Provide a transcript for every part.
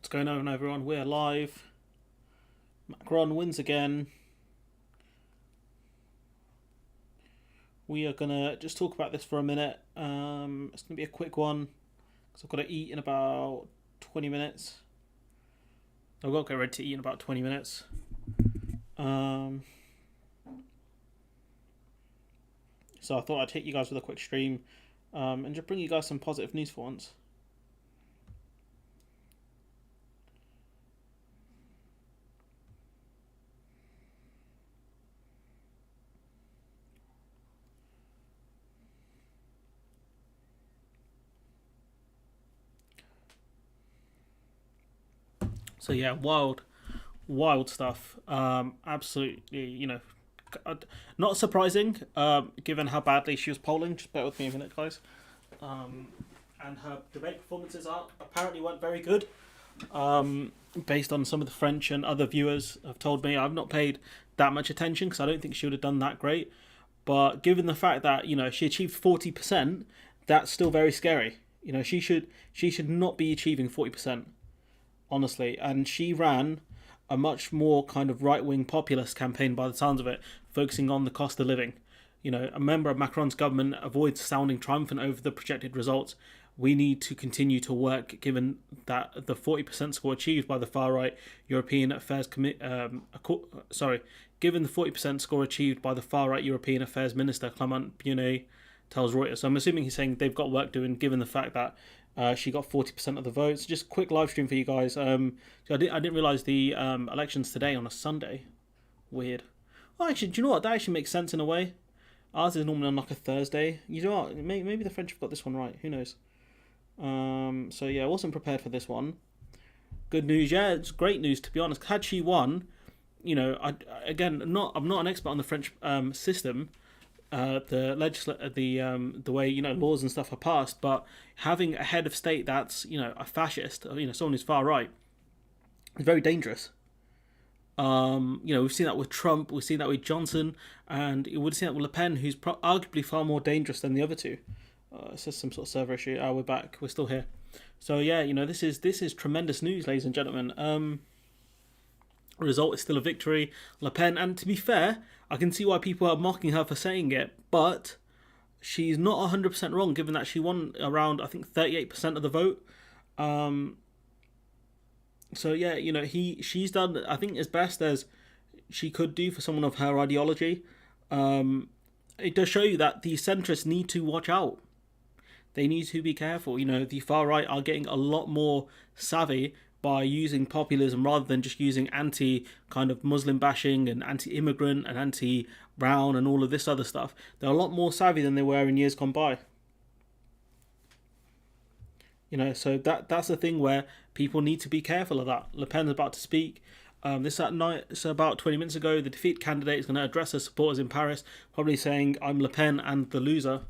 going on, everyone? We're live. Macron wins again. We are gonna just talk about this for a minute. It's gonna be a quick one because I've got to eat in about 20 minutes. I've got to get ready to eat in about 20 minutes. So I thought I'd hit you guys with a quick stream and just bring you guys some positive news for once. So yeah, wild stuff. Absolutely, not surprising, given how badly she was polling. Just bear with me a minute, guys. And her debate performances apparently weren't very good. Based on some of the French and other viewers have told me, I've not paid that much attention because I don't think she would have done that great. But given the fact that she achieved 40%, that's still very scary. She should not be achieving 40%. Honestly, and she ran a much more kind of right-wing populist campaign by the sounds of it, focusing on the cost of living. A member of Macron's government avoids sounding triumphant over the projected results. We need to continue to work, given that the 40% score achieved by the far-right European Affairs given the 40% score achieved by the far-right European Affairs Minister Clement Beaune tells Reuters. So I'm assuming he's saying they've got work doing, given the fact that she got 40% of the votes. Just quick live stream for you guys. So I didn't realize the election's today on a Sunday. Weird. Oh, actually, do you know what? That actually makes sense in a way. Ours is normally on like a Thursday. You know what? Maybe the French have got this one right. Who knows? So yeah, I wasn't prepared for this one. Good news. Yeah, it's great news, to be honest. Had she won, I'm not an expert on the French system. The way laws and stuff are passed, but having a head of state that's a fascist, someone who's far right, is very dangerous. We've seen that with Trump, we've seen that with Johnson, and you would see that with Le Pen, who's arguably far more dangerous than the other two. It's just some sort of server issue. We're back. We're still here. So yeah, this is tremendous news, ladies and gentlemen. Result is still a victory. Le Pen, and to be fair, I can see why people are mocking her for saying it, but she's not 100% wrong, given that she won around, I think, 38% of the vote. So yeah, she's done, I think, as best as she could do for someone of her ideology. It does show you that the centrists need to watch out. They need to be careful. The far right are getting a lot more savvy by using populism rather than just using anti kind of Muslim bashing and anti-immigrant and anti-brown and all of this other stuff. They're a lot more savvy than they were in years gone by. So that's the thing where people need to be careful of that. Le Pen's about to speak. This at night, so about 20 minutes ago, the defeat candidate is going to address her supporters in Paris, probably saying, "I'm Le Pen and the loser."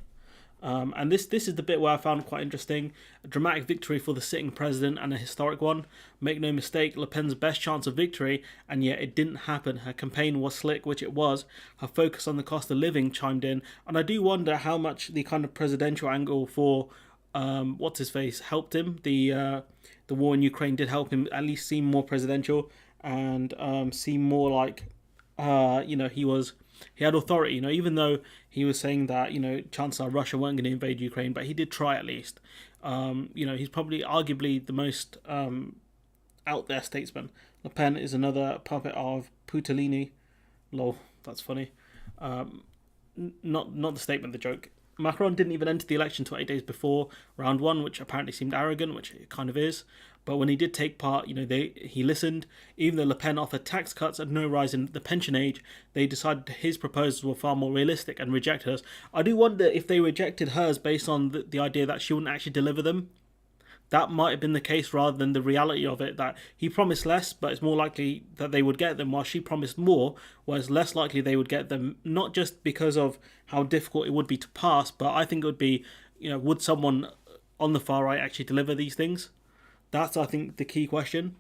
And this is the bit where I found quite interesting. A dramatic victory for the sitting president and a historic one. Make no mistake, Le Pen's best chance of victory, and yet it didn't happen. Her campaign was slick, which it was. Her focus on the cost of living chimed in, and I do wonder how much the kind of presidential angle for what's his face helped him. The war in Ukraine did help him at least seem more presidential and seem more like he had authority, even though he was saying that, chances are Russia weren't going to invade Ukraine, but he did try at least. He's probably arguably the most out there statesman. Le Pen is another puppet of Putalini. Lol, that's funny. Not the statement, the joke. Macron didn't even enter the election 20 days before round one, which apparently seemed arrogant, which it kind of is. But when he did take part, he listened. Even though Le Pen offered tax cuts and no rise in the pension age, they decided his proposals were far more realistic and rejected hers. I do wonder if they rejected hers based on the idea that she wouldn't actually deliver them. That might have been the case rather than the reality of it, that he promised less, but it's more likely that they would get them, while she promised more, whereas less likely they would get them, not just because of how difficult it would be to pass, but I think it would be, would someone on the far right actually deliver these things? That's, I think, the key question.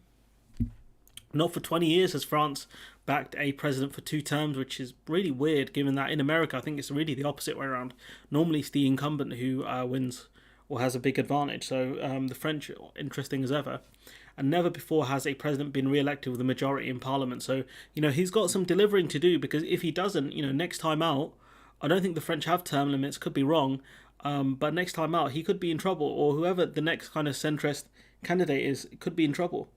Not for 20 years has France backed a president for 2 terms, which is really weird, given that in America, I think it's really the opposite way around. Normally it's the incumbent who wins or has a big advantage. So the French, interesting as ever. and never before has a president been re-elected with a majority in parliament. So, he's got some delivering to do, because if he doesn't, next time out, I don't think the French have term limits, could be wrong, but next time out, he could be in trouble, or whoever the next kind of centrist candidate is could be in trouble.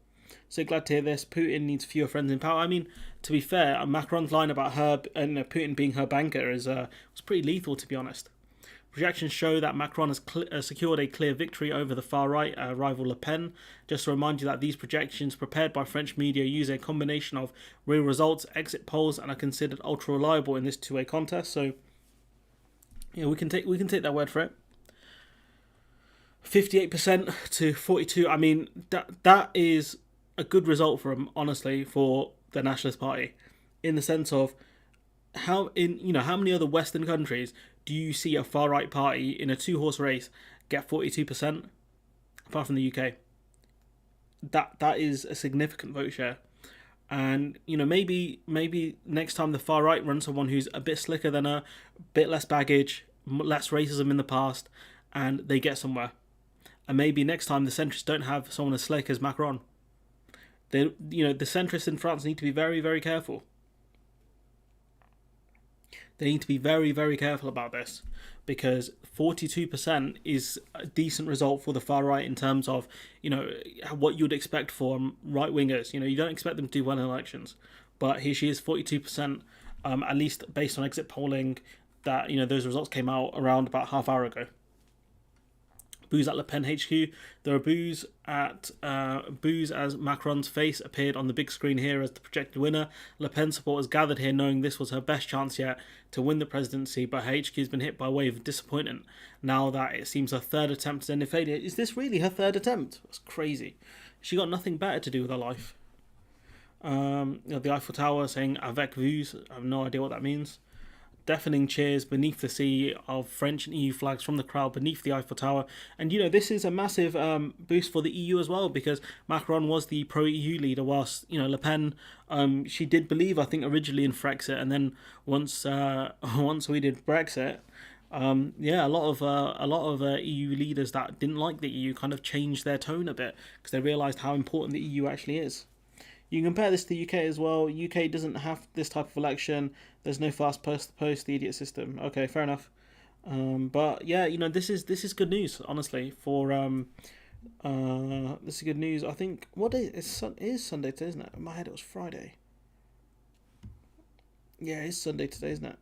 So glad to hear this. Putin needs fewer friends in power. I mean, to be fair, Macron's line about her and Putin being her banker was pretty lethal, to be honest. Projections show that Macron has secured a clear victory over the far-right rival Le Pen. Just to remind you that these projections, prepared by French media, use a combination of real results, exit polls, and are considered ultra-reliable in this two-way contest. So, we can take that word for it. 58% to 42%. I mean, that is a good result for them, honestly, for the Nationalist Party, in the sense of how many other Western countries do you see a far right party in a two-horse race get 42%, apart from the UK? That is a significant vote share, and maybe next time the far right runs someone who's a bit slicker than her, a bit less baggage, less racism in the past, and they get somewhere. And maybe next time the centrists don't have someone as slick as Macron. The centrists in France need to be very, very careful. They need to be very, very careful about this, because 42% is a decent result for the far right in terms of, what you would expect from right wingers. You don't expect them to do well in elections, but here she is, 42%, at least based on exit polling. That those results came out around about half hour ago. Boos at Le Pen HQ. There are boos as Macron's face appeared on the big screen here as the projected winner. Le Pen supporters gathered here knowing this was her best chance yet to win the presidency, but her HQ has been hit by a wave of disappointment now that it seems her third attempt is ended failure. Is this really her third attempt? That's crazy. She got nothing better to do with her life. The Eiffel Tower saying avec vous. I have no idea what that means. Deafening cheers beneath the sea of French and EU flags from the crowd beneath the Eiffel Tower. And, this is a massive boost for the EU as well, because Macron was the pro-EU leader, whilst, Le Pen, she did believe, I think, originally in Frexit, and then once we did Brexit, a lot of EU leaders that didn't like the EU kind of changed their tone a bit, because they realised how important the EU actually is. You can compare this to the UK as well. UK doesn't have this type of election. There's no fast post the idiot system. Okay, fair enough. But yeah, this is good news, honestly. For this is good news. I think what day is Sunday today, isn't it? In my head it was Friday. Yeah, it's Sunday today, isn't it?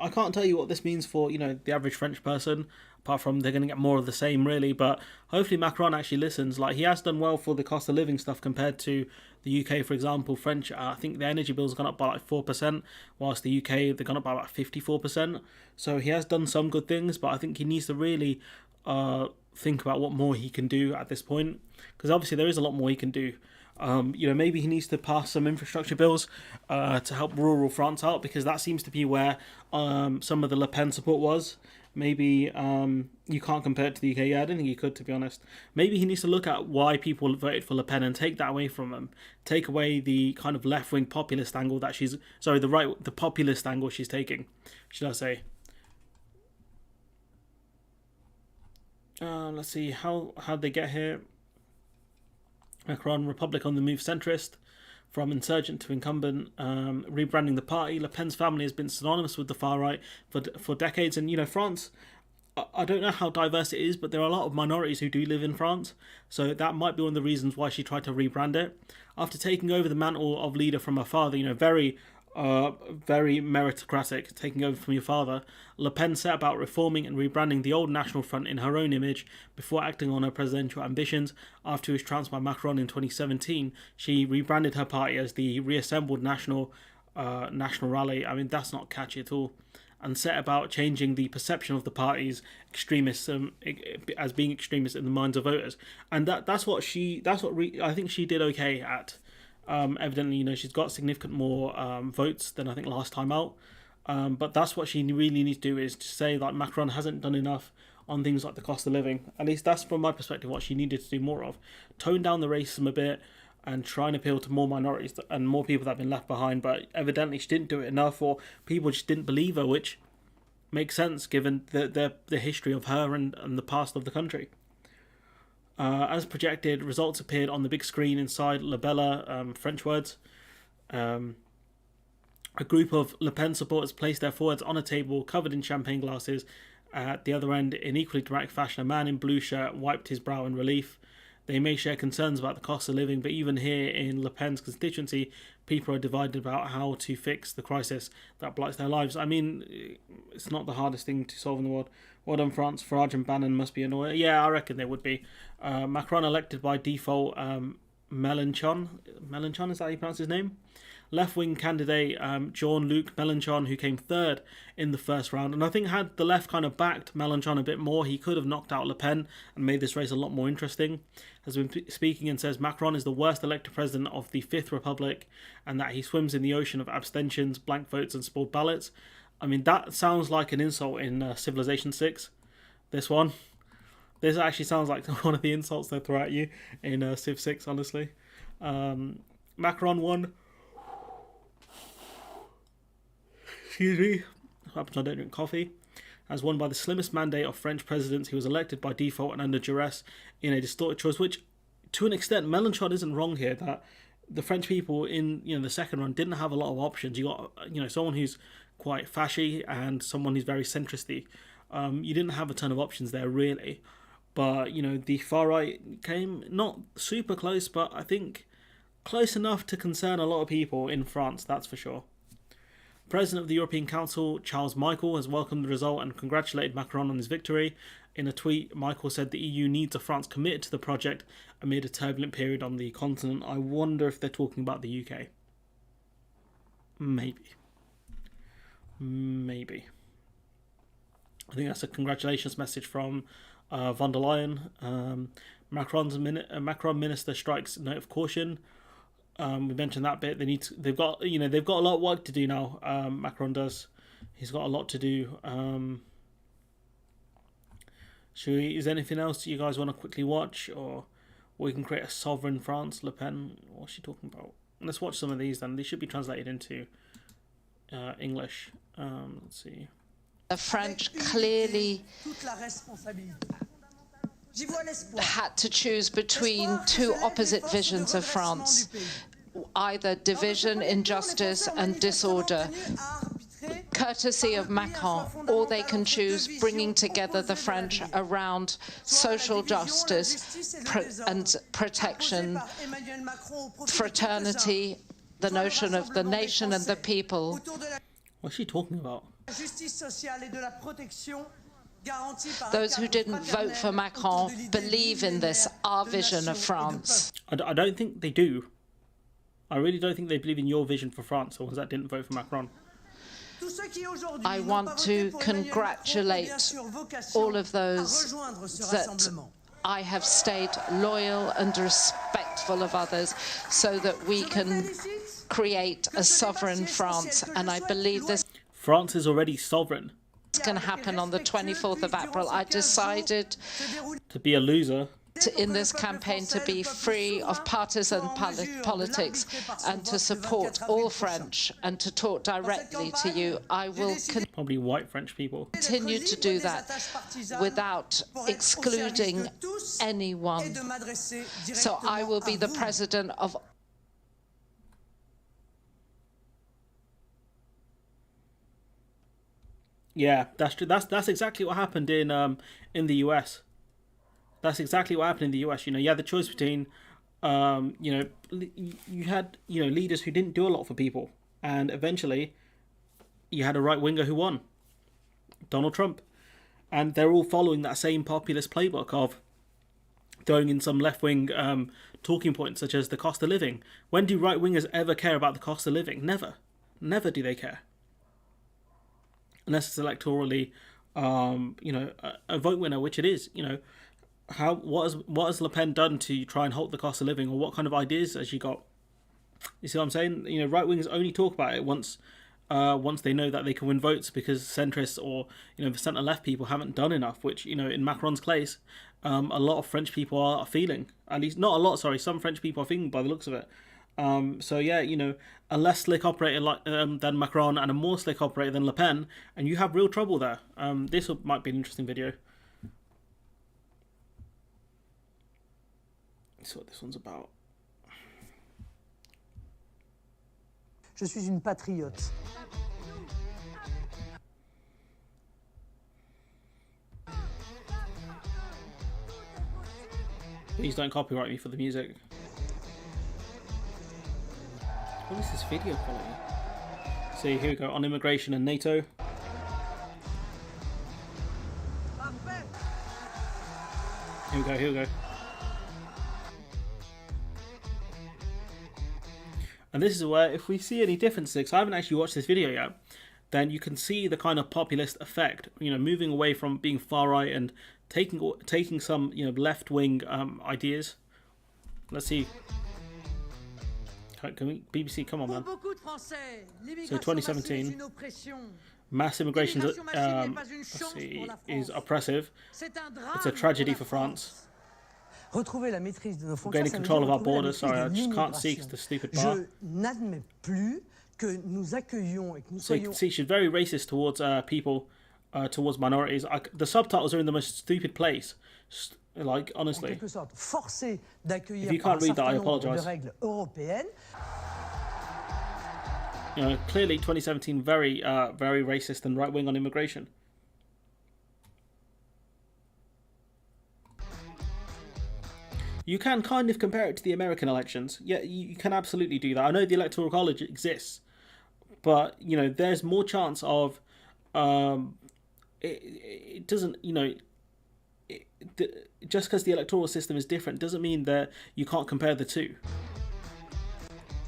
I can't tell you what this means for the average French person, apart from they're going to get more of the same, really. But hopefully Macron actually listens. Like, he has done well for the cost of living stuff compared to the UK, for example. French, I think the energy bill's gone up by like 4%, whilst the UK, they've gone up by about 54%. So he has done some good things, but I think he needs to really think about what more he can do at this point, because obviously there is a lot more he can do. Maybe he needs to pass some infrastructure bills to help rural France out, because that seems to be where some of the Le Pen support was. Maybe you can't compare it to the UK. Yeah, I don't think you could, to be honest. Maybe he needs to look at why people voted for Le Pen and take that away from them. Take away the kind of left-wing populist angle that the populist angle she's taking, should I say. Let's see, how'd they get here? Macron, Republic on the move centrist, from insurgent to incumbent, rebranding the party. Le Pen's family has been synonymous with the far right for decades. And, France, I don't know how diverse it is, but there are a lot of minorities who do live in France. So that might be one of the reasons why she tried to rebrand it. After taking over the mantle of leader from her father, very meritocratic, taking over from your father, Le Pen set about reforming and rebranding the old National Front in her own image before acting on her presidential ambitions. After she was trounced by Macron in 2017, she rebranded her party as the reassembled National Rally. I mean, that's not catchy at all. And set about changing the perception of the party's extremists as being extremists in the minds of voters. And I think she did okay at. Evidently, she's got significant more votes than I think last time out. But that's what she really needs to do, is to say that Macron hasn't done enough on things like the cost of living. At least that's from my perspective what she needed to do more of. Tone down the racism a bit and try and appeal to more minorities and more people that have been left behind. But evidently she didn't do it enough, or people just didn't believe her, which makes sense given the history of her and the past of the country. As projected, results appeared on the big screen inside La Bella, French words. A group of Le Pen supporters placed their forwards on a table covered in champagne glasses. At the other end, in equally dramatic fashion, a man in blue shirt wiped his brow in relief. They may share concerns about the cost of living, but even here in Le Pen's constituency, people are divided about how to fix the crisis that blights their lives. I mean, it's not the hardest thing to solve in the world. Well done, France. Farage and Bannon must be annoyed. Yeah, I reckon they would be. Macron elected by default. Mélenchon, is that how you pronounce his name? Left-wing candidate Jean-Luc Mélenchon, who came third in the first round. And I think had the left kind of backed Mélenchon a bit more, he could have knocked out Le Pen and made this race a lot more interesting. Has been speaking and says Macron is the worst elected president of the Fifth Republic and that he swims in the ocean of abstentions, blank votes and spoiled ballots. I mean, that sounds like an insult in Civilization 6. This one. This actually sounds like one of the insults they throw at you in Civ 6, honestly. Macron won. Excuse me. Happens I don't drink coffee. As won by the slimmest mandate of French presidents. He was elected by default and under duress in a distorted choice, which, to an extent, Mélenchon isn't wrong here. That the French people in the second run didn't have a lot of options. You got someone who's quite fashy and someone who's very centristy. You didn't have a ton of options there really. But the far right came not super close, but I think close enough to concern a lot of people in France. That's for sure. President of the European Council, Charles Michel, has welcomed the result and congratulated Macron on his victory. In a tweet, Michel said the EU needs a France committed to the project amid a turbulent period on the continent. I wonder if they're talking about the UK. Maybe. I think that's a congratulations message from von der Leyen. Macron minister strikes note of caution. We mentioned that bit. They've got a lot of work to do now. Macron does. He's got a lot to do. Is there anything else you guys want to quickly watch, or we can create a sovereign France? Le Pen. What's she talking about? Let's watch some of these. Then they should be translated into English. Let's see. The French clearly had to choose between two opposite visions of France, either division, injustice and disorder. Courtesy of Macron, or they can choose bringing together the French around social justice and protection, fraternity, the notion of the nation and the people. What's she talking about? Those who didn't vote for Macron believe in this, our vision of France. I don't think they do. I really don't think they believe in your vision for France, the ones that didn't vote for Macron. I want to congratulate all of those that I have stayed loyal and respectful of others so that we can create a sovereign France. And I believe this France is already sovereign. Can happen on the 24th of April. I decided to be a loser in this campaign to be free of partisan politics and to support all French and to talk directly to you. I will probably white French people continue to do that without excluding anyone. So I will be the president of Yeah, that's true. That's exactly what happened in the US. That's exactly what happened in the US. You had the choice between, you had leaders who didn't do a lot for people, and eventually, you had a right winger who won, Donald Trump, and they're all following that same populist playbook of throwing in some left wing talking points such as the cost of living. When do right wingers ever care about the cost of living? Never do they care. Unless it's electorally, a vote winner, which it is. What has Le Pen done to try and halt the cost of living, or what kind of ideas has she got? You see what I'm saying? Right wingers only talk about it once they know that they can win votes, because centrists or the centre left people haven't done enough. Which in Macron's case, a lot of French people are feeling. At least not a lot. Sorry, some French people are feeling by the looks of it. So yeah, a less slick operator than Macron and a more slick operator than Le Pen, and you have real trouble there. This might be an interesting video. That's what this one's about. Je suis une patriote. Please don't copyright me for the music. What is this video quality? So here we go, on immigration and NATO. Here we go. And this is where, if we see any differences, because I haven't actually watched this video yet, then you can see the kind of populist effect, moving away from being far right and taking some, left-wing ideas. Let's see. Can we, BBC, come on, man. So 2017, mass immigration is oppressive. It's a tragedy for France. Retrouver la maîtrise de nos We're gaining control of our borders. Sorry, I just can't see because the stupid bar. Je n'admets plus que nous accueillions et que nous So you soyons... can see she's very racist towards people, towards minorities. The subtitles are in the most stupid place. Like, honestly. En quelque sorte, forcés d'accueillir If you par un can't read that, I certain nombre de apologise. règles européennes. Clearly 2017 very racist and right-wing on immigration. You can kind of compare it to the American elections. Yeah, you can absolutely do that. I know the Electoral College exists, but there's more chance of it doesn't just because the electoral system is different doesn't mean that you can't compare the two.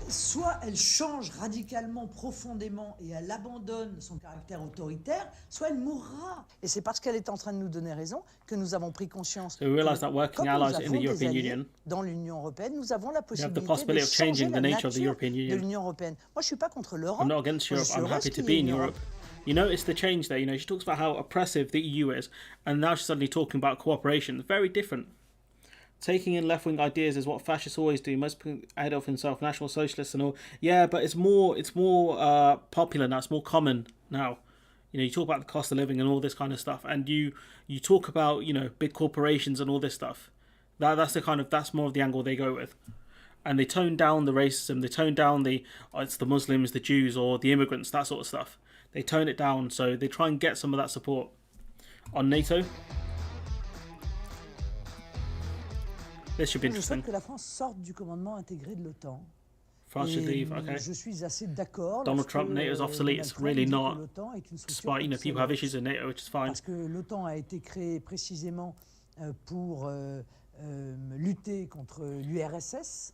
Soit elle change radicalement, profondément, et elle abandonne son caractère autoritaire, soit elle mourra. Et c'est parce qu'elle est en train de nous donner raison que nous avons pris conscience So we realise that working allies in the European Union, dans l'Union européenne, nous avons la you have possibilité the possibility de of changer changing la the nature of the nature European de Union. l'Union européenne. Moi, je suis pas contre l'Europe. I'm not against Europe. I'm happy to be in Europe. You notice the change there. She talks about how oppressive the EU is, and now she's suddenly talking about cooperation. Very different. Taking in left-wing ideas is what fascists always do. Most Adolf himself, National Socialists and all. Yeah, but it's more popular now. It's more common now. You talk about the cost of living and all this kind of stuff, and you talk about big corporations and all this stuff. That's more of the angle they go with, and they tone down the racism. They tone down it's the Muslims, the Jews, or the immigrants, that sort of stuff. They tone it down, so they try and get some of that support on NATO. This should be Je interesting. souhaite que la France sorte du commandement intégré de l'OTAN. France should leave, okay. Je suis assez d'accord. Donald Trump, NATO's obsolete. It's really not. Despite, people have issues in NATO, which is fine. Parce que l'OTAN a été créé précisément pour lutter contre l'URSS.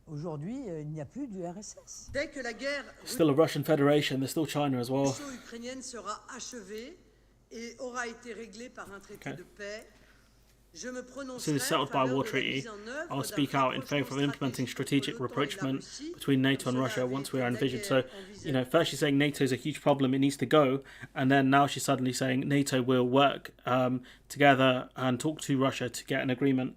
Aujourd'hui, il n'y a plus d'URSS. Dès que la guerre Still a Russian Federation. There's still China as well. russo-ukrainienne sera achevée et aura été réglée par un traité de paix. As soon as settled by a war treaty, I will speak out in favour of implementing strategic rapprochement between NATO and Russia once we are envisioned. So, first she's saying NATO is a huge problem, it needs to go, and then now she's suddenly saying NATO will work together and talk to Russia to get an agreement.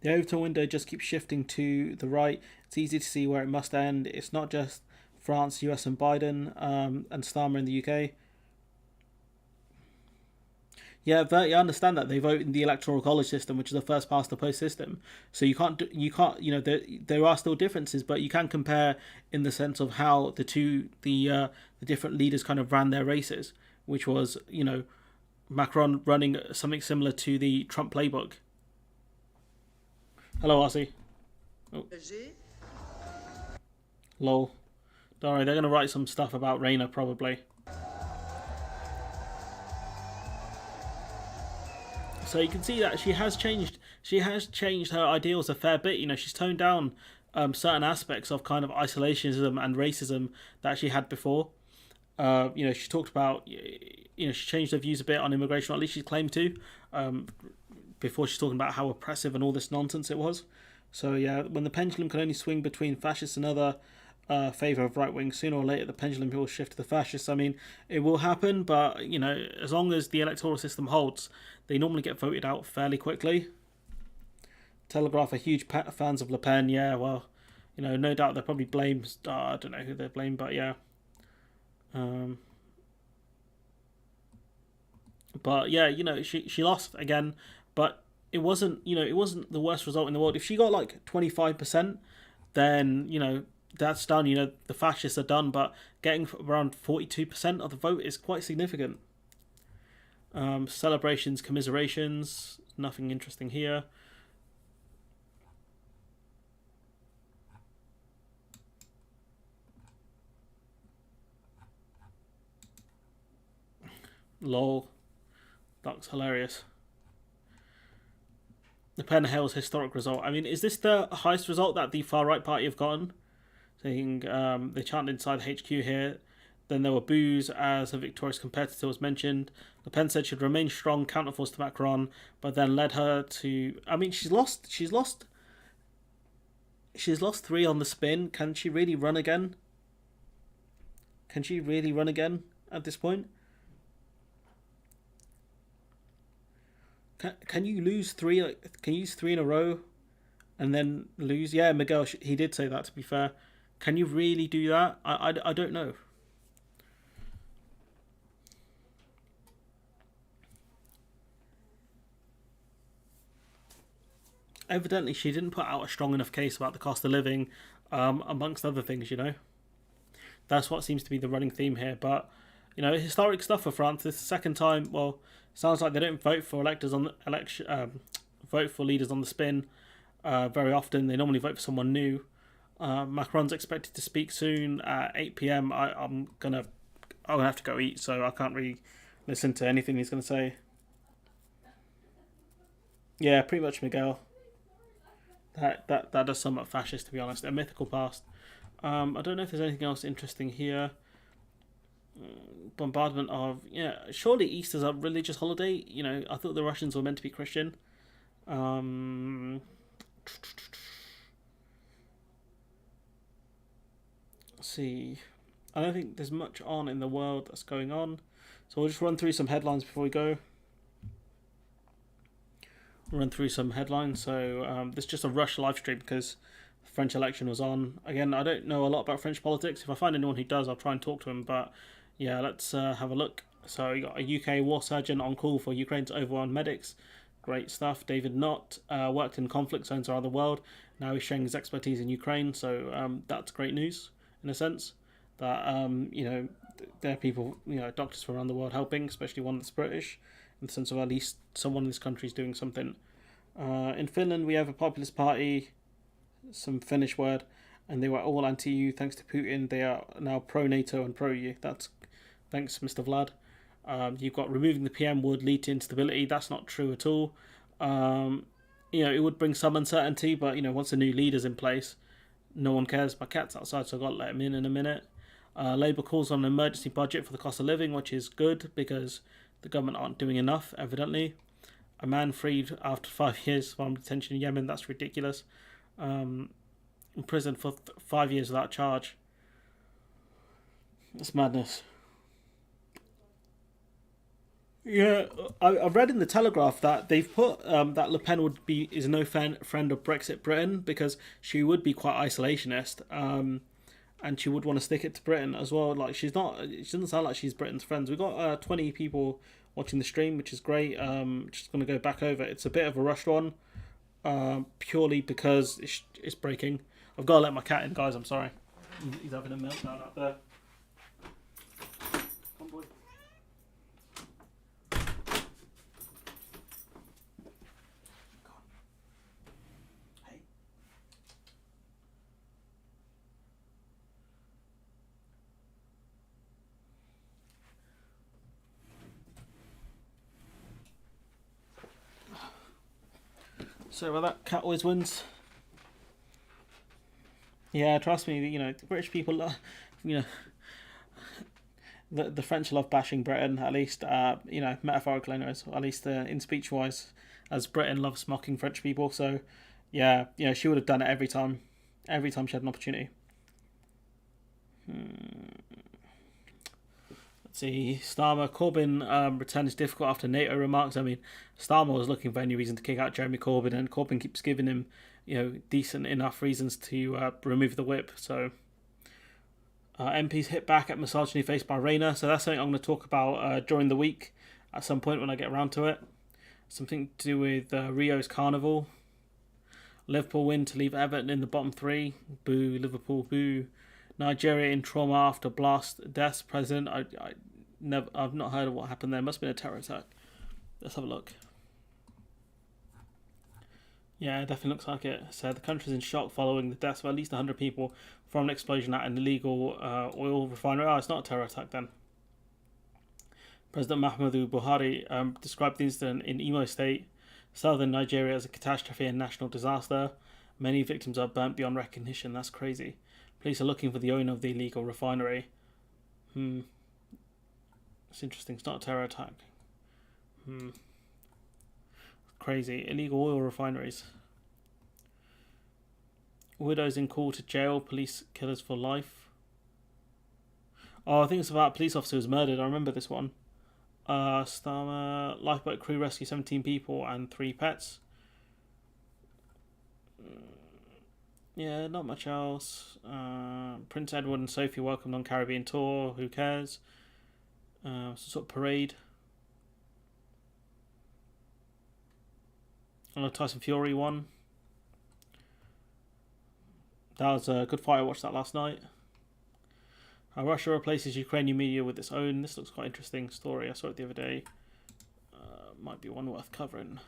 The overtone window just keeps shifting to the right. It's easy to see where it must end. It's not just France, US and Biden and Starmer in the UK. Yeah, I understand that they vote in the electoral college system, which is a first past the post system. So you can't, there are still differences, but you can compare in the sense of how the different leaders kind of ran their races, which was, Macron running something similar to the Trump playbook. Hello, Arcee. Oh. Lol. Don't worry, they're going to write some stuff about Reyna, probably. So you can see that she has changed her ideals a fair bit. She's toned down certain aspects of kind of isolationism and racism that she had before. She talked about, she changed her views a bit on immigration, or at least she claimed to. Before she's talking about how oppressive and all this nonsense it was. So yeah, when the pendulum can only swing between fascists and other favour of right wing, sooner or later the pendulum will shift to the fascists. I mean, it will happen, but as long as the electoral system holds, they normally get voted out fairly quickly. Telegraph are huge fans of Le Pen. Yeah, well, no doubt they probably blame. I don't know who they blame, but yeah. But yeah, she lost again, but it wasn't the worst result in the world. If she got like 25%, then that's done. The fascists are done. But getting around 42% of the vote is quite significant. Celebrations, commiserations, nothing interesting here. Lol. That's hilarious. Le Pen hails historic result. I mean, is this the highest result that the far right party have gotten? Saying they chanted inside HQ here. Then there were boos as a victorious competitor was mentioned. Le Pen said she'd remain strong counterforce to Macron, but then led her to. I mean, she's lost 3 on the spin. Can she really run again? Can she really run again at this point? Can you lose 3? Can you use 3 in a row, and then lose? Yeah, Miguel, he did say that. To be fair, can you really do that? I don't know. Evidently, she didn't put out a strong enough case about the cost of living, amongst other things. That's what seems to be the running theme here. But historic stuff for France. This is the second time. Well, sounds like they don't vote for electors on the election. Vote for leaders on the spin very often. They normally vote for someone new. Macron's expected to speak soon at 8 p.m. I'm gonna have to go eat, so I can't really listen to anything he's gonna say. Yeah, pretty much, Miguel. That does sum up fascist, to be honest. A mythical past. I don't know if there's anything else interesting here. Bombardment of surely Easter's a religious holiday. I thought the Russians were meant to be Christian. Let's see. I don't think there's much on in the world that's going on, so we'll just run through some headlines before we go. Run through some headlines. So this is just a rush live stream because the French election was on. Again, I don't know a lot about French politics. If I find anyone who does, I'll try and talk to him. But yeah, let's have a look. So you got a UK war surgeon on call for Ukraine's overwhelmed medics. Great stuff. David Knott worked in conflict zones around the world. Now he's sharing his expertise in Ukraine. So that's great news in a sense. That there are people, doctors from around the world helping, especially one that's British, in the sense of at least someone in this country is doing something. In Finland, we have a populist party, some Finnish word, and they were all anti-EU thanks to Putin. They are now pro-NATO and pro-EU. That's thanks, Mr. Vlad. You've got removing the PM would lead to instability. That's not true at all. It would bring some uncertainty, but once a new leader's in place, no one cares. My cat's outside, so I've got to let him in a minute. Labour calls on an emergency budget for the cost of living, which is good because the government aren't doing enough, evidently. A man freed after 5 years from detention in Yemen. That's ridiculous. In prison for 5 years without charge. It's madness. Yeah, I read in the Telegraph that they've put that Le Pen is no friend of Brexit Britain because she would be quite isolationist, and she would want to stick it to Britain as well. Like she doesn't sound like she's Britain's friends. We've got 20 people watching the stream, which is great. Just going to go back over. It's a bit of a rushed one, purely because it's breaking. I've got to let my cat in, guys. I'm sorry. He's having a meltdown out there. Come on, boy. Sorry about that. Cat always wins. Yeah, trust me. British people, the French love bashing Britain. At least, metaphorically, anyways. At least in speech wise, as Britain loves mocking French people. So, yeah, she would have done it every time she had an opportunity. Let's see, Starmer, Corbyn return is difficult after NATO remarks. I mean, Starmer was looking for any reason to kick out Jeremy Corbyn, and Corbyn keeps giving him, decent enough reasons to remove the whip. So, MPs hit back at misogyny faced by Rayner. So that's something I'm going to talk about during the week. at some point when I get around to it. Something to do with Rio's Carnival. Liverpool win to leave Everton in the bottom 3. Boo, Liverpool, boo. Nigeria in trauma after blast deaths. President, I've not heard of what happened there. Must have been a terror attack. Let's have a look. Yeah, it definitely looks like it. So the country's in shock following the deaths of at least 100 people from an explosion at an illegal oil refinery. Oh, it's not a terror attack then. President Muhammadu Buhari described the incident in Imo State, southern Nigeria, as a catastrophe and national disaster. Many victims are burnt beyond recognition. That's crazy. Police are looking for the owner of the illegal refinery. It's interesting. It's not a terror attack. Crazy. Illegal oil refineries. Widows in call to jail. Police killers for life. Oh, I think it's about a police officer who was murdered. I remember this one. Lifeboat crew rescue 17 people and 3 pets. Yeah, not much else. Prince Edward and Sophie welcomed on Caribbean tour. Who cares? Some sort of parade. Tyson Fury won. That was a good fight. I watched that last night. How Russia replaces Ukrainian media with its own. This looks quite interesting story. I saw it the other day. Might be one worth covering.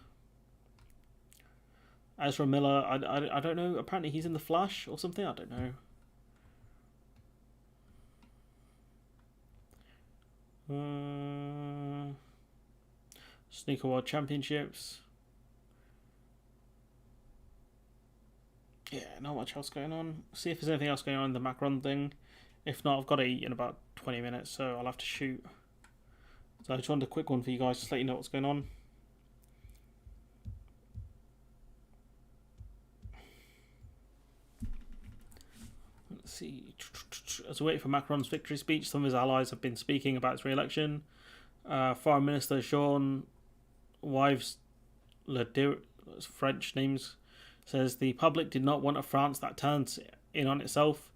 Ezra Miller, I don't know. Apparently he's in The Flash or something. I don't know. Snooker World Championships. Yeah, not much else going on. See if there's anything else going on in the Macron thing. If not, I've got to eat in about 20 minutes, so I'll have to shoot. So I just wanted a quick one for you guys, just to let you know what's going on. Let's see. As we wait for Macron's victory speech, some of his allies have been speaking about his re-election. Foreign Minister Jean Yves Le Drian, French names, says the public did not want a France that turns in on itself.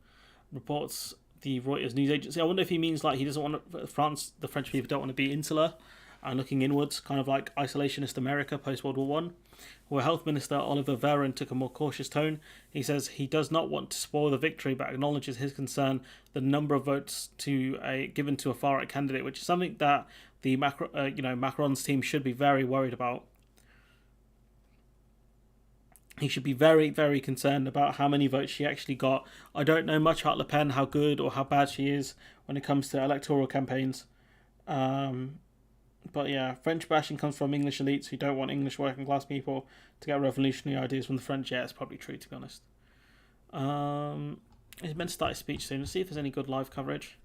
Reports the Reuters news agency. I wonder if he means like he doesn't want France. The French people don't want to be insular and looking inwards, kind of like isolationist America post World War One. Where Health Minister Oliver Véran took a more cautious tone. He says he does not want to spoil the victory, but acknowledges his concern the number of votes given to a far right candidate, which is something that the Macron's team should be very worried about. He should be very, very concerned about how many votes she actually got. I don't know much about Le Pen, how good or how bad she is when it comes to electoral campaigns. But yeah, French bashing comes from English elites who don't want English working class people to get revolutionary ideas from the French. Yeah, it's probably true, to be honest. He's meant to start his speech soon. Let's see if there's any good live coverage.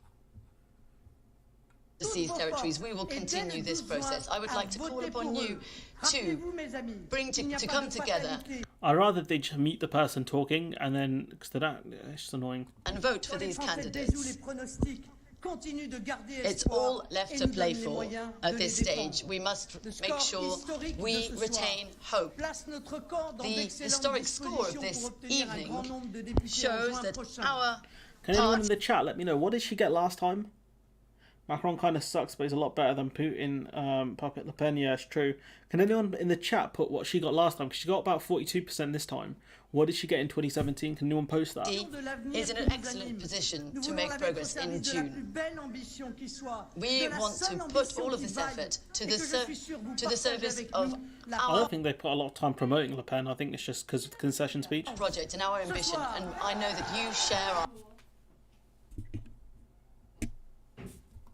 These territories, we will continue this process. I would like to call upon you to come together. I'd rather they just mute the person talking and then, because it's just annoying. And vote for these candidates. It's all left to play for at this stage. We must make sure we retain hope. The historic score of this evening shows that our... Can anyone in the chat let me know, what did she get last time? Macron kind of sucks, but he's a lot better than Putin. Puppet Le Pen, yeah, it's true. Can anyone in the chat put what she got last time? Because she got about 42% this time. What did she get in 2017? Can anyone post that? He is in an excellent position to make progress in June. We want to put all of this effort to the service of I don't think they put a lot of time promoting Le Pen. I think it's just because of the concession speech. Project and our ambition, and I know that you share our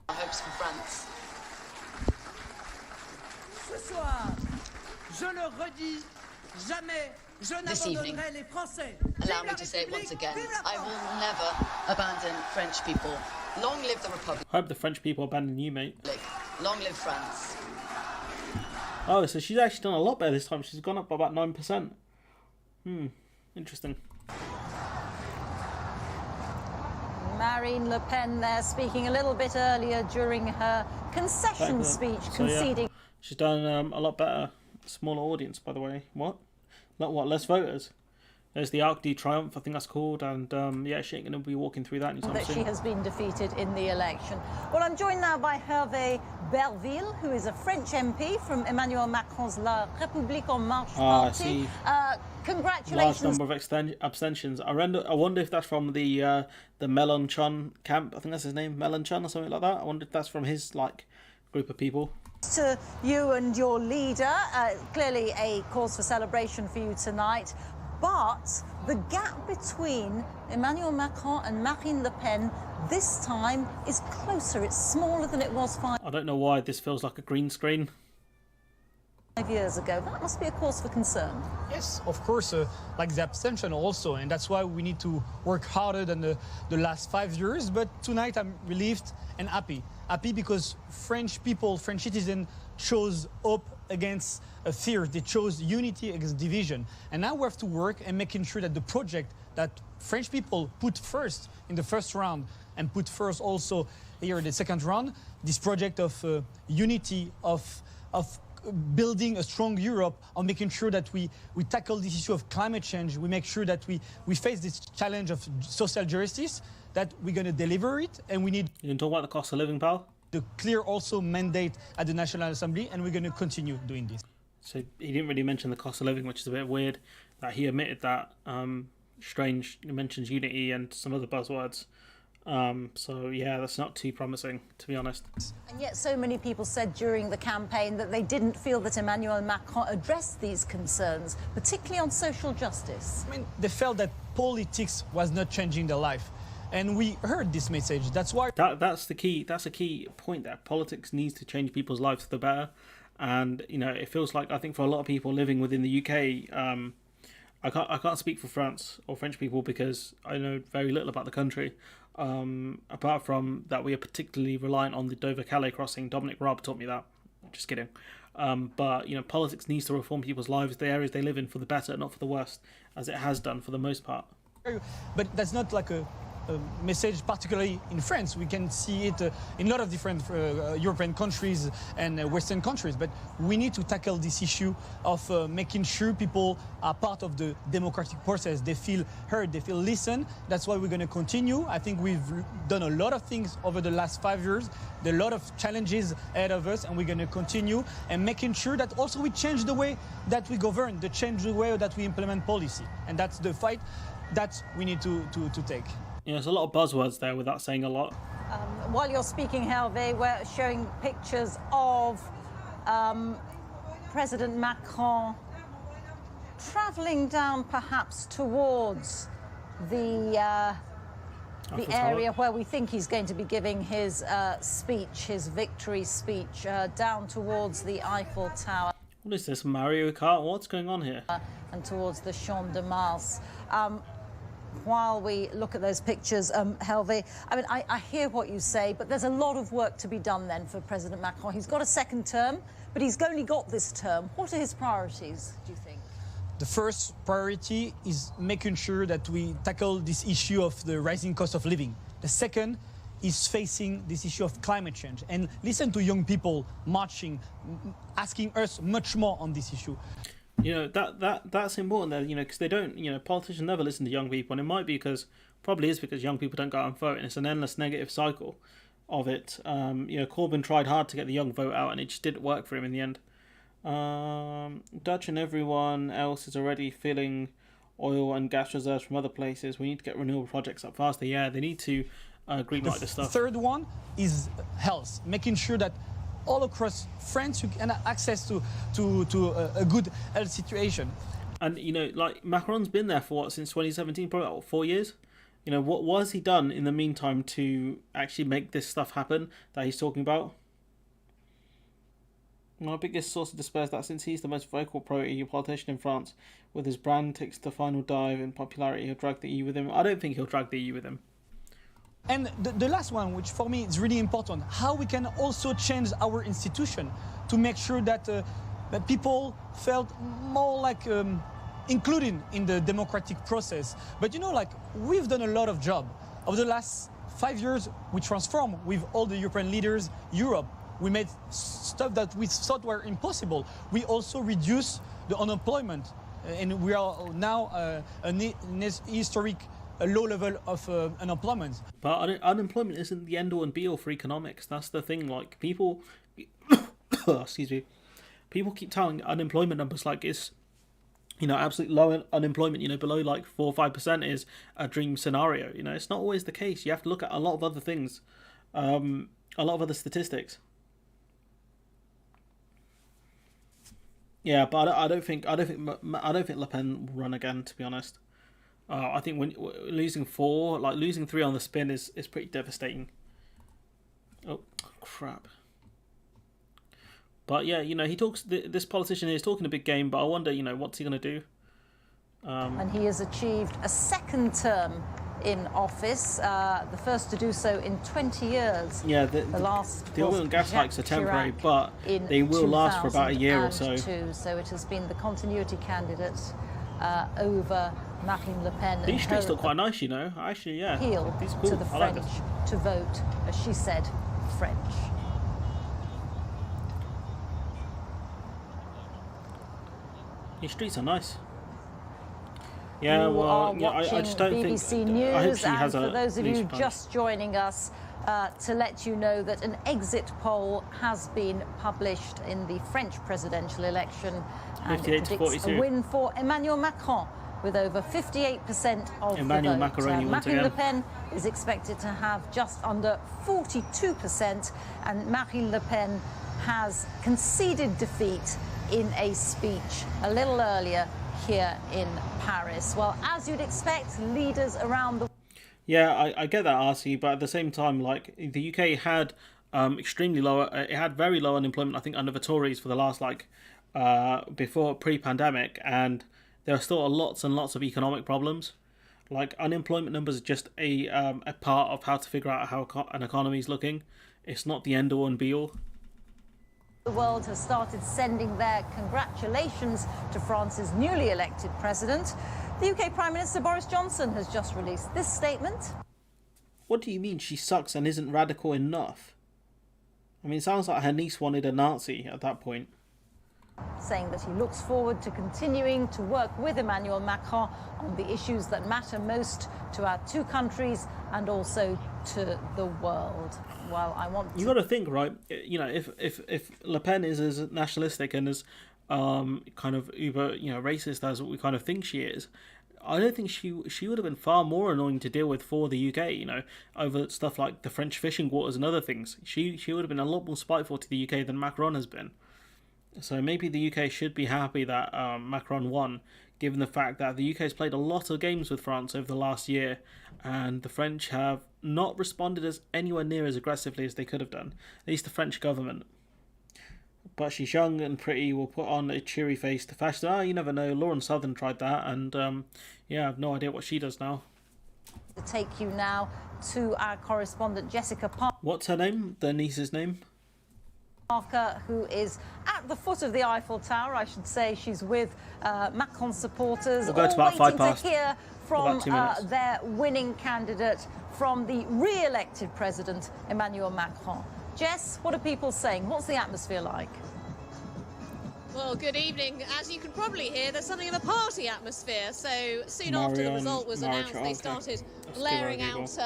hopes for France. This evening, allow me to say it once again, I will never abandon French people. Long live the Republic. I hope the French people abandon you, mate. Long live France. Oh, so she's actually done a lot better this time. She's gone up by about 9%. Interesting. Marine Le Pen there, speaking a little bit earlier during her concession speech, conceding. Yeah. She's done a lot better. Smaller audience, by the way. What? Less voters. There's the Arc de Triomphe, I think that's called, and yeah, she ain't going to be walking through that anytime that soon. she has been defeated in the election. Well, I'm joined now by Hervé Berville, who is a French MP from Emmanuel Macron's La République En Marche party. Congratulations. Large number of abstentions. I wonder if that's from the Mélenchon camp. I think that's his name, Mélenchon or something like that. I wonder if that's from his group of people. To you and your leader, clearly a cause for celebration for you tonight. But the gap between Emmanuel Macron and Marine Le Pen this time is closer. It's smaller than it was 5 I don't know why this feels like a green screen. years ago. That must be a cause for concern. Yes, of course, like the abstention also, and that's why we need to work harder than the last 5 years. But tonight I'm relieved and happy. Happy because French people, French citizens chose hope against fear. They chose unity against division. And now we have to work and making sure that the project that French people put first in the first round and put first also here in the second round, this project of unity, of building a strong Europe, on making sure that we tackle this issue of climate change, we make sure that we face this challenge of social justice, that we're going to deliver it, and we need... You can talk about the cost of living, pal? The clear also mandate at the National Assembly, and we're going to continue doing this. So he didn't really mention the cost of living, which is a bit weird, that he omitted that. Strange, he mentions unity and some other buzzwords. So yeah, that's not too promising, to be honest. And yet so many people said during the campaign that they didn't feel that Emmanuel Macron addressed these concerns, particularly on social justice. I mean, they felt that politics was not changing their life. And we heard this message. That's why... That's a key point there. Politics needs to change people's lives for the better. And, you know, it feels like, I think for a lot of people living within the UK, I can't speak for France or French people because I know very little about the country. Apart from that we are particularly reliant on the Dover-Calais crossing. Dominic Raab taught me that. Just kidding. But, you know, politics needs to reform people's lives, the areas they live in, for the better, not for the worse, as it has done for the most part. But that's not like a message, particularly in France. We can see it in a lot of different European countries and Western countries. But we need to tackle this issue of making sure people are part of the democratic process. They feel heard, they feel listened. That's why we're going to continue. I think we've done a lot of things over the last 5 years. There are a lot of challenges ahead of us, and we're going to continue and making sure that also we change the way that we govern, change the way that we implement policy. And that's the fight that we need to take. Yeah, there's a lot of buzzwords there without saying a lot. While you're speaking, Hervé, we're showing pictures of President Macron travelling down perhaps towards the area where we think he's going to be giving his speech, his victory speech, down towards the Eiffel Tower. What is this, Mario Kart? What's going on here? And towards the Champ de Mars. While we look at those pictures, Hervé, I mean, I hear what you say, but there's a lot of work to be done then for President Macron. He's got a second term, but he's only got this term. What are his priorities, do you think? The first priority is making sure that we tackle this issue of the rising cost of living. The second is facing this issue of climate change. And listen to young people marching, asking us much more on this issue. You know, that's important there, you know, because they don't, you know, politicians never listen to young people, and it might be probably is because young people don't go out and vote, and it's an endless negative cycle of it. You know, Corbyn tried hard to get the young vote out, and it just didn't work for him in the end. Dutch and everyone else is already filling oil and gas reserves from other places. We need to get renewable projects up faster. Yeah, they need to greenlight this stuff. The third one is health, making sure that all across France you can have access to a good health situation. And, you know, like, Macron's been there for, since 2017, probably about 4 years? You know, what has he done in the meantime to actually make this stuff happen that he's talking about? My biggest source of despair is that since he's the most vocal pro-EU politician in France, with his brand takes the final dive in popularity, he'll drag the EU with him. I don't think he'll drag the EU with him. And the last one, which for me is really important, how we can also change our institution to make sure that, that people felt more like included in the democratic process. But you know, like, we've done a lot of job. Over the last 5 years, we transformed with all the European leaders Europe. We made stuff that we thought were impossible. We also reduced the unemployment. and we are now an historic low level of unemployment. But unemployment isn't the end all and be all for economics. That's the thing. Like, people, excuse me, people keep telling unemployment numbers like it's, absolute low unemployment, below like 4 or 5% is a dream scenario. It's not always the case. You have to look at a lot of other things, a lot of other statistics. Yeah, but I don't think Le Pen will run again, to be honest. I think when losing 3 on the spin is pretty devastating. Oh crap! But yeah, he talks. This politician is talking a big game, but I wonder, what's he going to do? And he has achieved a second term in office, the first to do so in 20 years. Yeah, the last. The oil and gas hikes are temporary, but they will last for about a year or so. So it has been the continuity candidate over Marine Le Pen. These streets look quite nice, Actually, yeah. Appeal These are cool. to the I like French this. to vote, as she said, French. These streets are nice. Yeah, well, I just don't BBC think. News, I hope she has and a for those of you plan. just joining us, to let you know that an exit poll has been published in the French presidential election, and it 58 to predicts 42. a win for Emmanuel Macron with over 58% of Emmanuel the vote. Macaroni once Marine Le again. Pen is expected to have just under 42%, and Marine Le Pen has conceded defeat in a speech a little earlier here in Paris. Well, as you'd expect, leaders around the... Yeah, I get that, RC, but at the same time, like, the UK had extremely low, it had very low unemployment, I think, under the Tories for the last, before pre-pandemic, and there are still lots and lots of economic problems. Like, unemployment numbers are just a part of how to figure out how an economy is looking. It's not the end-all and be-all. The world has started sending their congratulations to France's newly elected president. The UK Prime Minister Boris Johnson has just released this statement. What do you mean she sucks and isn't radical enough? I mean, it sounds like her niece wanted a Nazi at that point. Saying that he looks forward to continuing to work with Emmanuel Macron on the issues that matter most to our two countries and also to the world. Well, I want to... You got to think, right? If Le Pen is as nationalistic and as kind of uber, racist as we kind of think she is, I don't think she would have been far more annoying to deal with for the UK. Over stuff like the French fishing waters and other things. She would have been a lot more spiteful to the UK than Macron has been. So maybe the UK should be happy that Macron won, given the fact that the UK has played a lot of games with France over the last year, and the French have not responded as anywhere near as aggressively as they could have done, at least the French government. But she's young and pretty, will put on a cheery face to fashion. You never know, Lauren Southern tried that, and I have no idea what she does now. To take you now to our correspondent Jessica Parker. What's her name? The niece's name? Parker, who is at the foot of the Eiffel Tower, I should say. She's with Macron supporters, We'll go to about waiting 5 past. to hear from About 2 minutes. their winning candidate, from the re-elected president, Emmanuel Macron. Jess, what are people saying? What's the atmosphere like? Well, good evening. As you can probably hear, there's something of a party atmosphere. So soon after the result was announced, they started blaring out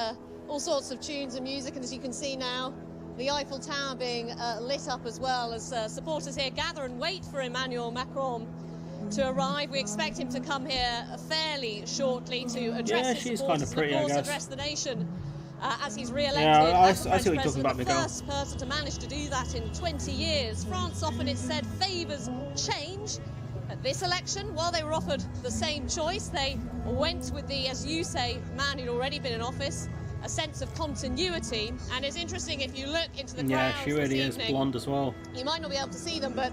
all sorts of tunes and music, and as you can see now, the Eiffel Tower being lit up as well as supporters here gather and wait for Emmanuel Macron to arrive. We expect him to come here fairly shortly to address his supporters, kind of pretty, and of course I guess. address the nation as he's re-elected I as the see French what you're talking about, president, the Miguel. first person to manage to do that in 20 years. France often, it's said, favours change. At this election, while they were offered the same choice, they went with the, as you say, man who'd already been in office, a sense of continuity. And it's interesting, if you look into the crowds Yeah, she really this is evening, blonde as well. you might not be able to see them, but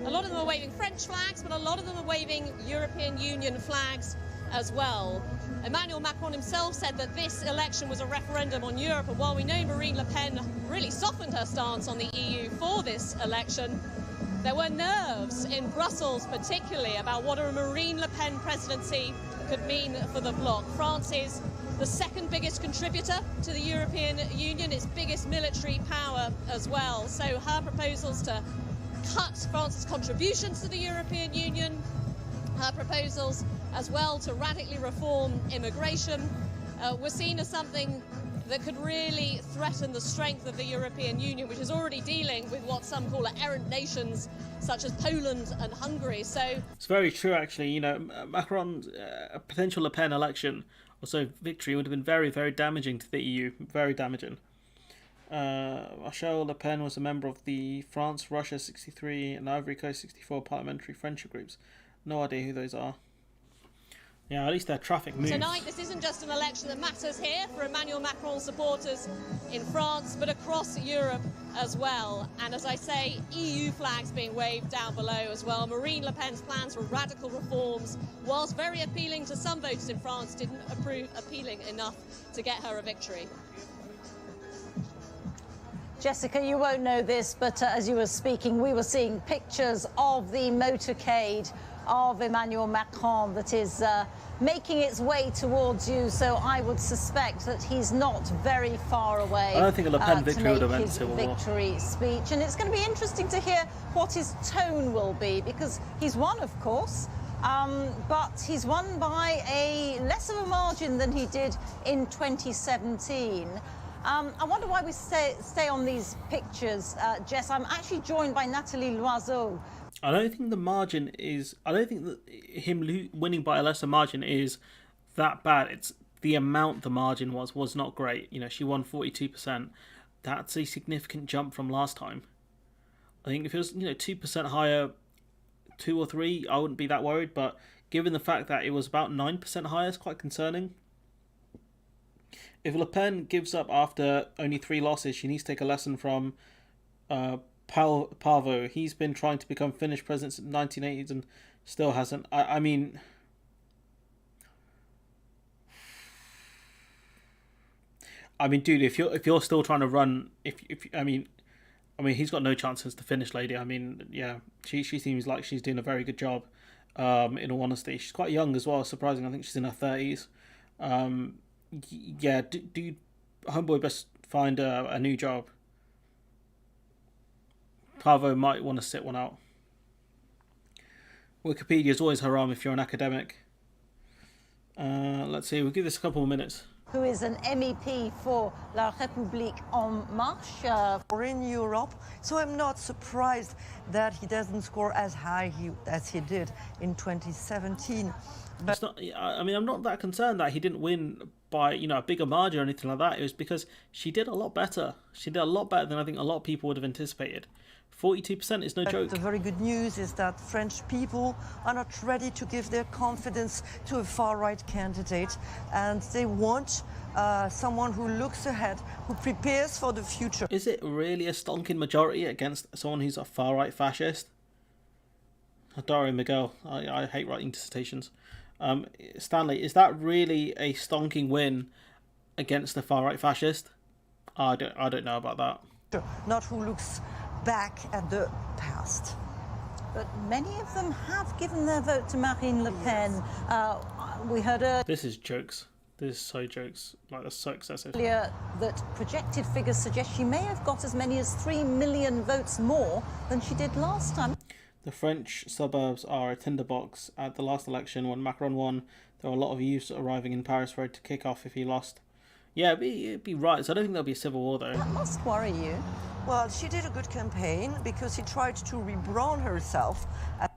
a lot of them are waving French flags, but a lot of them are waving European Union flags as well. Emmanuel Macron himself said that this election was a referendum on Europe, and while we know Marine Le Pen really softened her stance on the EU for this election, there were nerves in Brussels particularly about what a Marine Le Pen presidency could mean for the bloc. France is the second biggest contributor to the European Union, its biggest military power as well. So her proposals to cut France's contributions to the European Union her proposals as well to radically reform immigration were seen as something that could really threaten the strength of the European Union, which is already dealing with what some call errant nations such as Poland and Hungary. So it's very true, actually. You know, Macron's potential Le Pen election, also victory, would have been very, very damaging to the EU. Very damaging. Michel Le Pen was a member of the France, Russia 63 and Ivory Coast 64 parliamentary friendship groups. No idea who those are. Yeah, at least they're traffic moves. tonight, this isn't just an election that matters here for Emmanuel Macron supporters in France, but across Europe as well. And as I say, EU flags being waved down below as well. Marine Le Pen's plans for radical reforms, whilst very appealing to some voters in France, didn't prove appealing enough to get her a victory. Jessica, you won't know this, but as you were speaking, we were seeing pictures of the motorcade of Emmanuel Macron that is making its way towards you, so I would suspect that he's not very far away. I don't think a Le Pen victory would have ended civil war. Victory speech, and it's going to be interesting to hear what his tone will be, because he's won, of course, but he's won by a less of a margin than he did in 2017. I wonder why we stay on these pictures, Jess. I'm actually joined by Nathalie Loiseau. I don't think the margin is... I don't think that him winning by a lesser margin is that bad. It's the amount the margin was not great. You know, she won 42%. That's a significant jump from last time. I think if it was, 2% higher, 2 or 3, I wouldn't be that worried. But given the fact that it was about 9% higher, it's quite concerning. If Le Pen gives up after only 3 losses, she needs to take a lesson from Paavo. He's been trying to become Finnish president since the 1980s and still hasn't. I mean, dude, if you're still trying to run, I mean, he's got no chance as the Finnish lady. I mean, yeah, she seems like she's doing a very good job. In all honesty, she's quite young as well. Surprising, I think she's in her 30s. Yeah, do homeboy best find a new job. Paavo might want to sit one out. Wikipedia is always haram if you're an academic. Let's see, we'll give this a couple of minutes. Who is an MEP for La République En Marche. Or in Europe, so I'm not surprised that he doesn't score as high as he did in 2017. But it's not, I'm not that concerned that he didn't win by a bigger margin or anything like that. It was because she did a lot better. She did a lot better than I think a lot of people would have anticipated. 42% is no joke. The very good news is that French people are not ready to give their confidence to a far-right candidate, and they want someone who looks ahead, who prepares for the future. Is it really a stonking majority against someone who's a far-right fascist? Dario Miguel, I hate writing dissertations. Stanley, is that really a stonking win against a far-right fascist? I don't know about that. Not who looks back at the past. But many of them have given their vote to Marine Le Pen. We heard This is jokes. This is so jokes. Like, that's so excessive. earlier that projected figures suggest she may have got as many as 3 million votes more than she did last time. The French suburbs are a tinderbox. At the last election, when Macron won, there were a lot of youths arriving in Paris ready to kick off if he lost. Yeah, it'd be right. So I don't think there'll be a civil war, though. That must worry you. Well, she did a good campaign because she tried to rebrand herself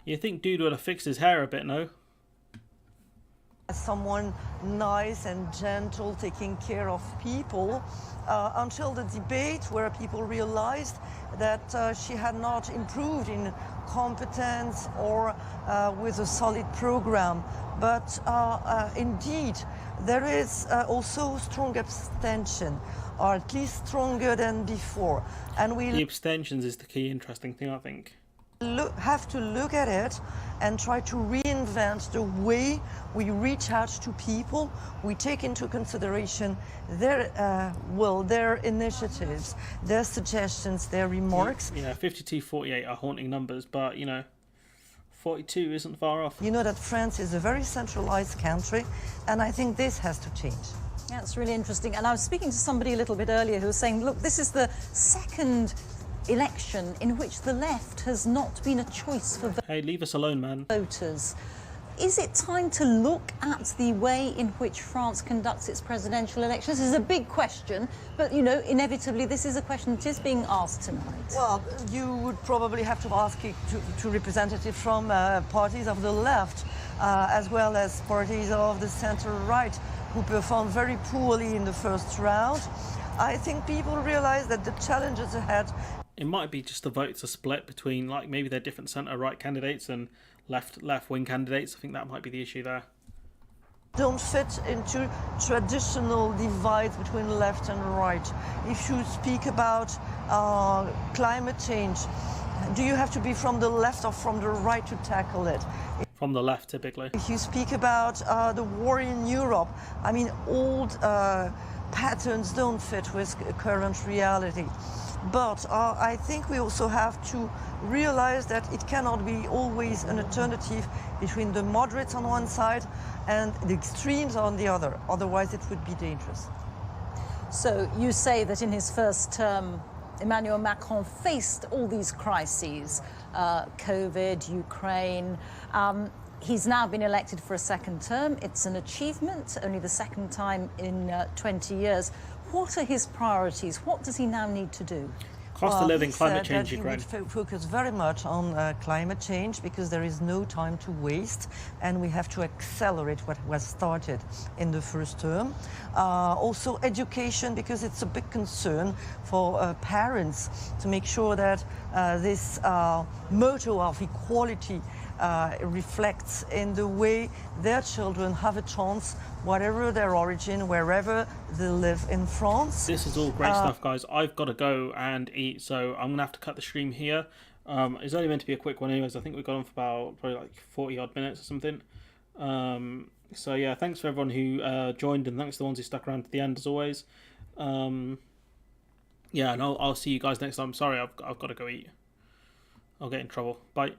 You think dude would have fixed his hair a bit, no? as someone nice and gentle, taking care of people, until the debate where people realized that she had not improved in competence or with a solid program. But indeed, there is also strong abstention, or at least stronger than before. And The abstentions is the key interesting thing, I think. have to look at it and try to reinvent the way we reach out to people. We take into consideration their initiatives, their suggestions, their remarks. Yeah, 52-48 are haunting numbers, but 42 isn't far off. You know that France is a very centralized country, and I think this has to change. Yeah, it's really interesting. And I was speaking to somebody a little bit earlier who was saying, look, this is the second election in which the left has not been a choice for Hey, leave us alone, man. voters. Is it time to look at the way in which France conducts its presidential elections? This is a big question, but, you know, inevitably this is a question that is being asked tonight. Well, you would probably have to ask it to representatives from parties of the left, as well as parties of the center-right, who performed very poorly in the first round. I think people realize that the challenges ahead... It might be just the votes are split between, like, maybe they're different centre-right candidates and left-wing candidates. I think that might be the issue there. Don't fit into traditional divides between left and right. If you speak about climate change, do you have to be from the left or from the right to tackle it? From the left, typically. If you speak about the war in Europe, I mean, old patterns don't fit with current reality. But I think we also have to realize that it cannot be always an alternative between the moderates on one side and the extremes on the other. Otherwise, it would be dangerous. So you say that in his first term, Emmanuel Macron faced all these crises, COVID, Ukraine. He's now been elected for a second term. It's an achievement, only the second time in 20 years. What are his priorities? What does he now need to do? Cost of living, climate change, Ukraine. He would focus very much on climate change, because there is no time to waste and we have to accelerate what was started in the first term. Also education, because it's a big concern for parents to make sure that this motto of equality reflects in the way their children have a chance, whatever their origin, wherever they live in France. This is all great stuff, guys. I've got to go and eat, so I'm going to have to cut the stream here. It's only meant to be a quick one anyways. I think we've gone on for about probably like 40 odd minutes or something. So yeah, thanks for everyone who joined, and thanks to the ones who stuck around to the end as always. Yeah, and I'll see you guys next time. Sorry, I've got to go eat. I'll get in trouble. Bye.